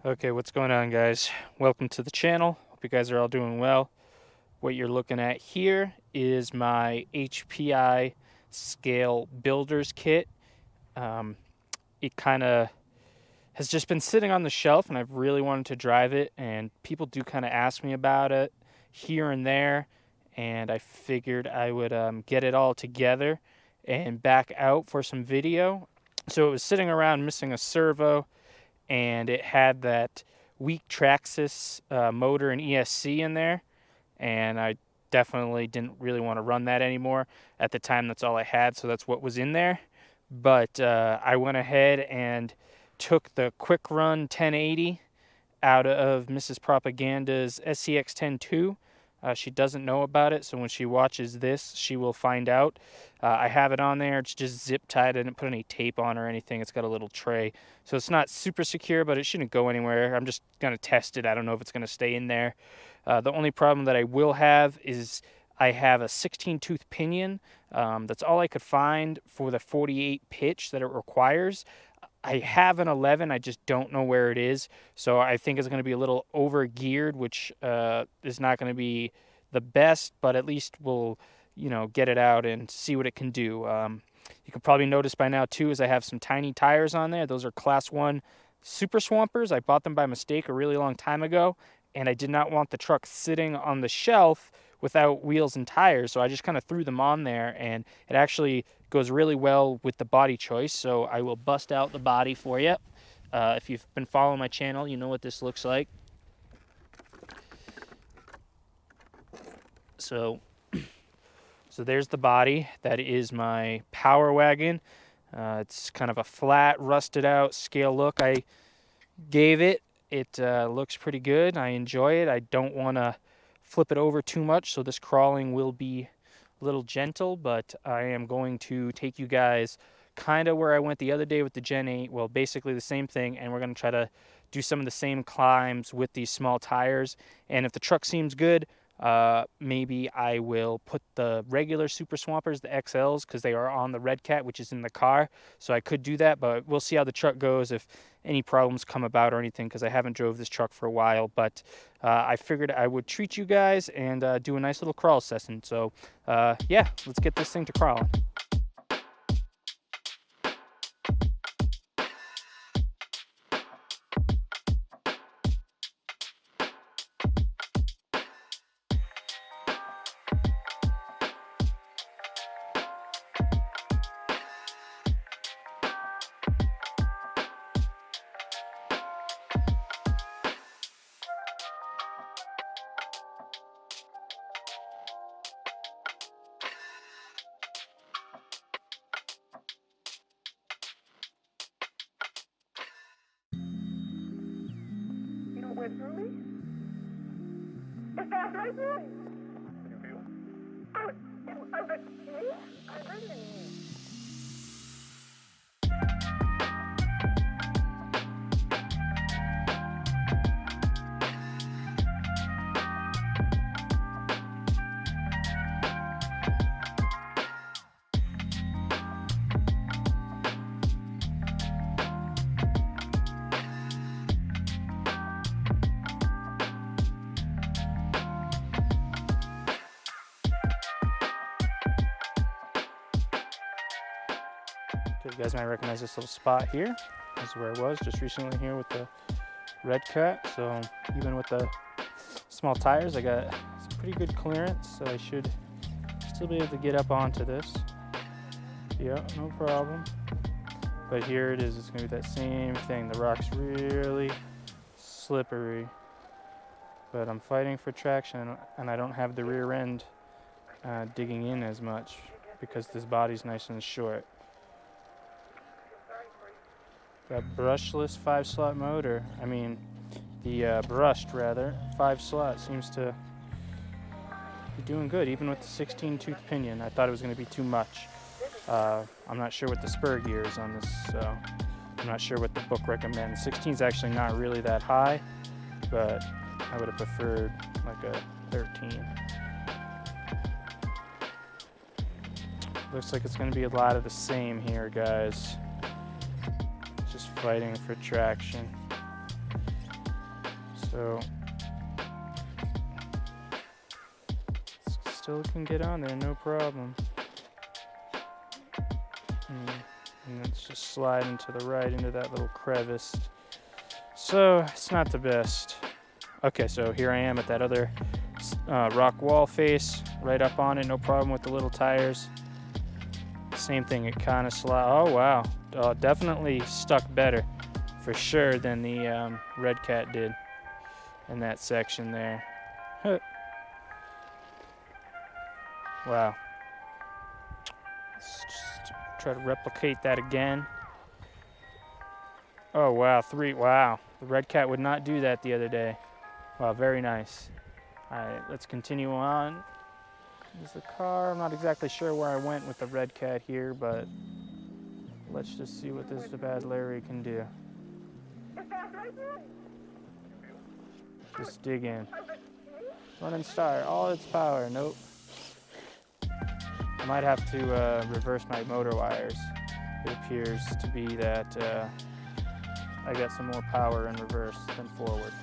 Okay, what's going on, guys? Welcome to the channel. Hope you guys are all doing well. What you're looking at here is my HPI scale builder's kit. It kind of has just been sitting on the shelf, and I've really wanted to drive it, and people do kind of ask me about it here and there, and I figured I would get it all together and back out for some video. So it was sitting around missing a servo, and it had that weak Traxxas motor and ESC in there, and I definitely didn't really want to run that anymore. At the time, that's all I had, so that's what was in there. But I went ahead and took the Quick Run 1080 out of Mrs. Propaganda's SCX-10-2. She doesn't know about it, so when she watches this, she will find out. I have it on there. It's just zip tied. I didn't put any tape on or anything. It's got a little tray. So it's not super secure, but it shouldn't go anywhere. I'm just going to test it. I don't know if it's going to stay in there. The only problem that I will have is I have a 16-tooth pinion. That's all I could find for the 48 pitch that it requires. I have an 11, I just don't know where it is, so I think it's going to be a little over-geared, which is not going to be the best, but at least we'll, get it out and see what it can do. You can probably notice by now, too, is I have some tiny tires on there. Those are Class 1 Super Swampers. I bought them by mistake a really long time ago, and I did not want the truck sitting on the shelf without wheels and tires, so I just kind of threw them on there, and it actually goes really well with the body choice. So I will bust out the body for you. If you've been following my channel, you know what this looks like. So there's the body. That is my Power Wagon. It's kind of a flat, rusted out scale look I gave it. It looks pretty good. I enjoy it. I don't want to flip it over too much, so this crawling will be a little gentle, but I am going to take you guys kind of where I went the other day with the Gen 8. Well, basically the same thing, and we're going to try to do some of the same climbs with these small tires. And if the truck seems good, maybe I will put the regular Super Swampers, the XLs, because they are on the Redcat, which is in the car. So I could do that, but we'll see how the truck goes, if any problems come about or anything, because I haven't drove this truck for a while. But I figured I would treat you guys and do a nice little crawl session. So yeah, let's get this thing to crawling. Went through me? It passed right through me. How do you feel? I hurt my knee. You guys might recognize this little spot here. This is where I was just recently here with the Redcat. So even with the small tires, I got some pretty good clearance, so I should still be able to get up onto this. Yeah, no problem. But here it is. It's gonna be that same thing. The rock's really slippery, but I'm fighting for traction, and I don't have the rear end digging in as much because this body's nice and short. That brushless 5-slot motor, the brushed rather, 5-slot seems to be doing good, even with the 16-tooth pinion. I thought it was going to be too much. I'm not sure what the spur gear is on this, so I'm not sure what the book recommends. 16 is actually not really that high, but I would have preferred like a 13. Looks like it's going to be a lot of the same here, guys. just fighting for traction. So still can get on there, no problem. And let's just slide into the right into that little crevice. So it's not the best. Okay, so here I am at that other rock wall face, right up on it, no problem with the little tires. Same thing, it kind of oh wow, definitely stuck better for sure than the Redcat did in that section there. Wow. Let's just try to replicate that again. Oh wow, wow. The Redcat would not do that the other day. Wow, very nice. All right, let's continue on. There's the car. I'm not exactly sure where I went with the Redcat here, but let's just see what this bad Larry can do. Just dig in. Run and start, all its power. Nope. I might have to reverse my motor wires. It appears to be that I got some more power in reverse than forward.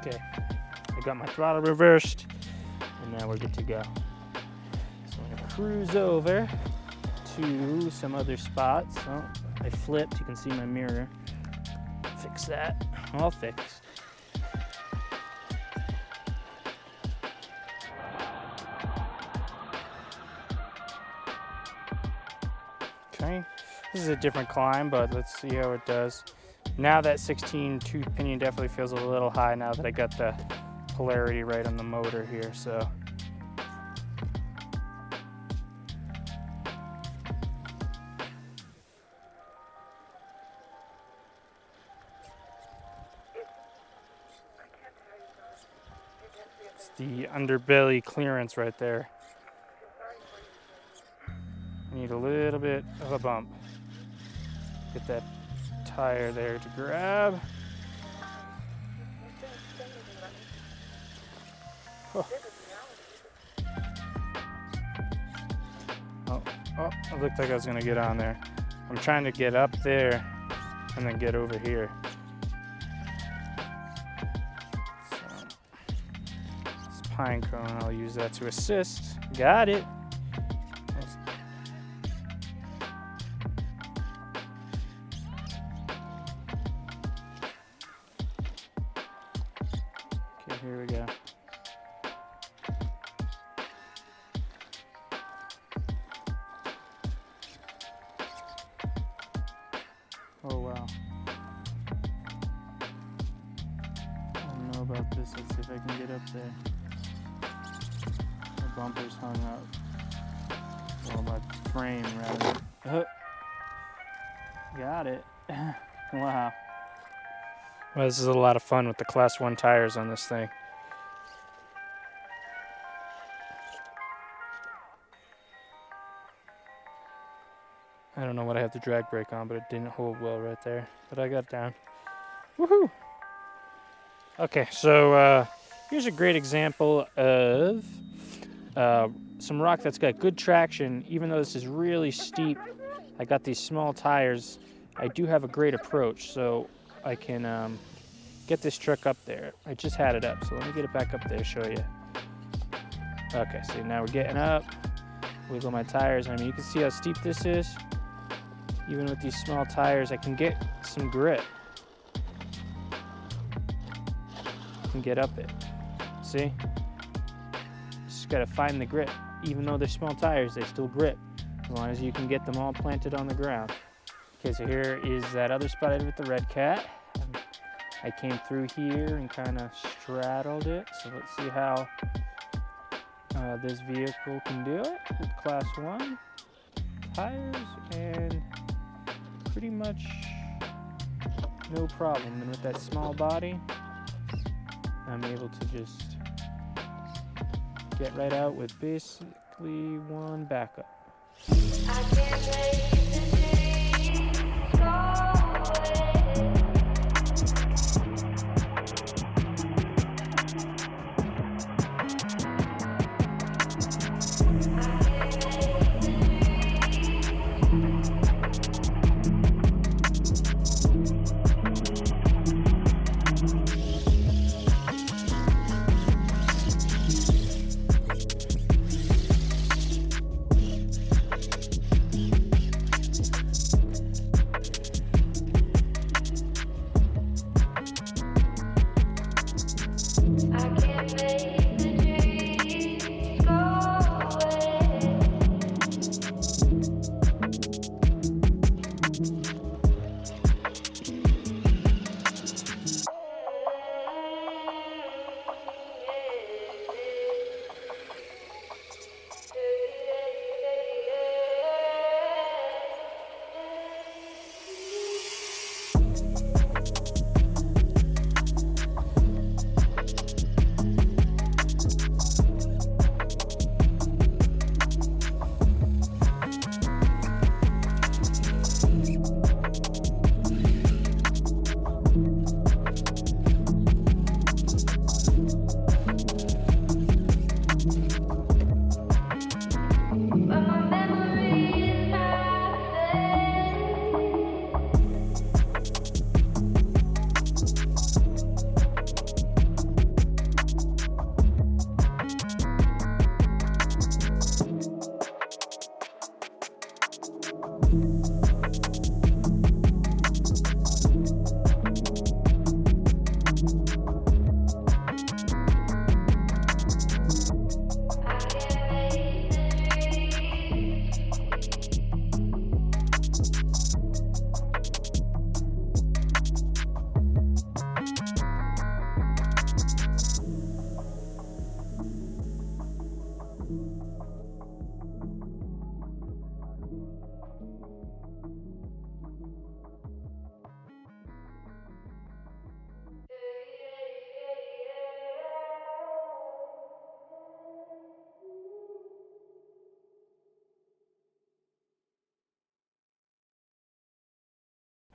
Okay, I got my throttle reversed, and now we're good to go. So I'm gonna cruise over to some other spots. Oh, I flipped, you can see my mirror. Fix that, all fixed. Okay, this is a different climb, but let's see how it does. Now that 16 tooth pinion definitely feels a little high now that I got the polarity right on the motor here, so. It's the underbelly clearance right there. Need a little bit of a bump. Get that tire there to grab. Oh, it looked like I was gonna get on there. I'm trying to get up there and then get over here. So, this pine cone, I'll use that to assist. Got it. Okay, here we go. Oh wow. I don't know about this. Let's see if I can get up there. The bumper's hung up. Well, my frame rather. Got it. Wow. Well, this is a lot of fun with the Class 1 tires on this thing. I don't know what I have the drag brake on, but it didn't hold well right there. But I got down. Woohoo! Okay, so here's a great example of some rock that's got good traction. Even though this is really steep, I got these small tires. I do have a great approach, so I can get this truck up there. I just had it up, so let me get it back up there to show you. Okay, so now we're getting up. Wiggle my tires. I mean, you can see how steep this is. Even with these small tires, I can get some grip. I can get up it. See? Just gotta find the grip. Even though they're small tires, they still grip. As long as you can get them all planted on the ground. Okay, so here is that other spot I did with the Redcat. I came through here and kind of straddled it. So let's see how this vehicle can do it with Class 1 tires, and pretty much no problem. And with that small body, I'm able to just get right out with basically one backup. I can't wait to day go away.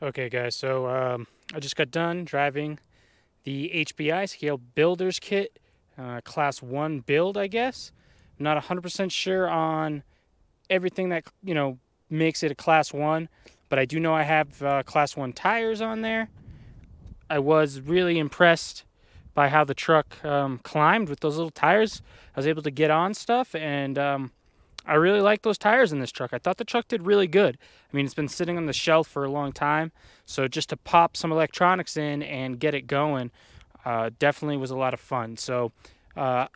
Okay, guys, so I just got done driving the HBI Scale Builders Kit, Class 1 build, I guess. I'm not 100% sure on everything that, makes it a Class 1, but I do know I have Class 1 tires on there. I was really impressed by how the truck climbed with those little tires. I was able to get on stuff, and I really like those tires in this truck. I thought the truck did really good. I mean, it's been sitting on the shelf for a long time, so just to pop some electronics in and get it going definitely was a lot of fun. So, I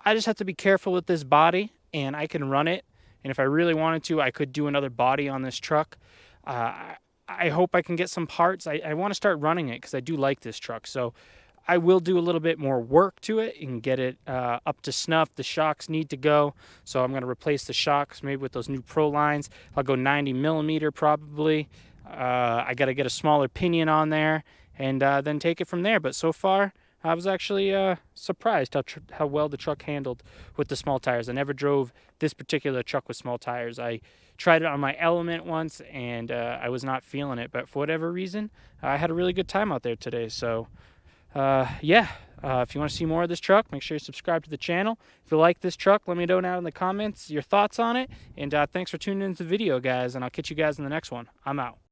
just have to be careful with this body, and I can run it. And if I really wanted to, I could do another body on this truck. I hope I can get some parts. I want to start running it because I do like this truck. So I will do a little bit more work to it and get it up to snuff. The shocks need to go, so I'm going to replace the shocks maybe with those new Pro lines. I'll go 90 millimeter probably. I got to get a smaller pinion on there and then take it from there. But so far, I was actually surprised how well the truck handled with the small tires. I never drove this particular truck with small tires. I tried it on my Element once, and I was not feeling it. But for whatever reason, I had a really good time out there today. So, yeah. If you want to see more of this truck, make sure you subscribe to the channel. If you like this truck, let me know down in the comments your thoughts on it. And thanks for tuning into the video, guys. And I'll catch you guys in the next one. I'm out.